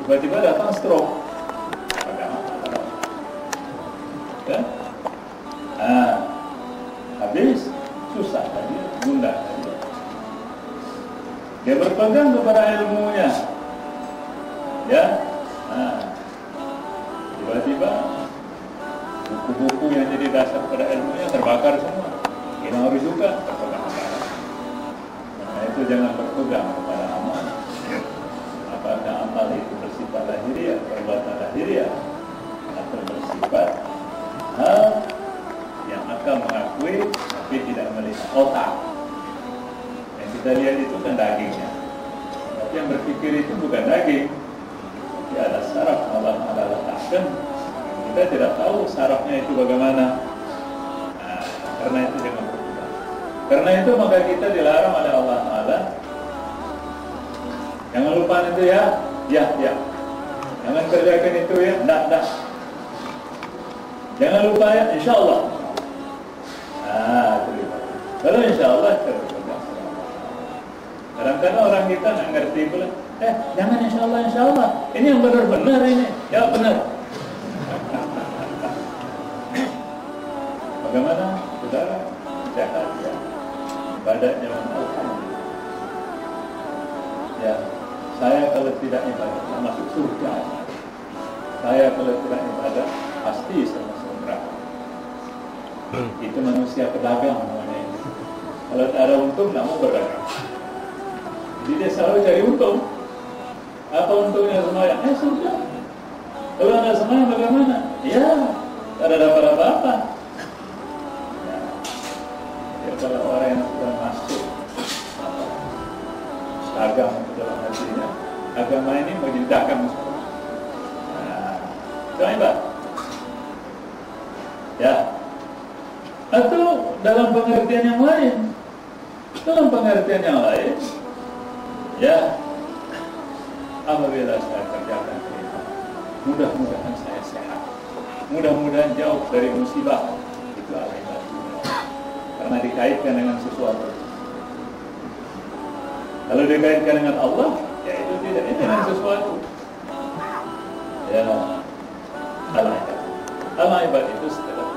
tiba-tiba datang stroke. Bagaimana? Kan? Habis susah dia, gundah dia. Dia berpegang kepada ilmunya, ya. Tiba-tiba buku-buku yang jadi dasar pada ilmunya terbakar semua. Kita harus juga berpegang kepada. Nah itu jangan berpegang kepada amal. Apakah amal itu bersifat lahiriah, perbuatan lahiriah, atau bersifat hal yang akan mengakui tapi tidak melihat otak. Yang kita lihat itu kan dagingnya, tapi yang berpikir itu bukan daging. Tapi ada saraf Allah letakkan. Kita tidak tahu sarafnya itu bagaimana. Nah, karena itu jangan berpegang. Karena itu maka kita dilarang oleh Allah Taala. Jangan lupa itu ya. Jangan kerjakan itu ya. Dah. Jangan lupa ya. Insya Allah. Kalau insya Allah terpegang. Kadang-kadang orang kita nggak ngerti pula. Jangan insya Allah. Ini yang benar-benar ini. Ya benar. Bagaimana saudara sehat ya, ibadahnya alhamdulillah. Ya, saya kalau tidak ibadah masuk surga. Saya kalau tidak ibadah pasti masuk neraka. Itu manusia pedagang namanya. Kalau tak ada untung, tak mau berdagang. Jadi dia selalu cari untung. Apa untungnya sembahyang? Surga. Kalau ada sembahyang bagaimana? Ya, tak ada dapat apa-apa. Kalau orang yang sudah masuk agama ke dalam hatinya, agama ini menyedahkan musuh. Coba, ya. Atau dalam pengertian yang lain, ya. Apabila saya kerjakan ini, mudah-mudahan saya sehat, mudah-mudahan jauh dari musibah. Itu Allah. Karena dikaitkan dengan sesuatu. Kalau dikaitkan dengan Allah, ya itu tidak dengan sesuatu. Ya, al-ibad itu setelah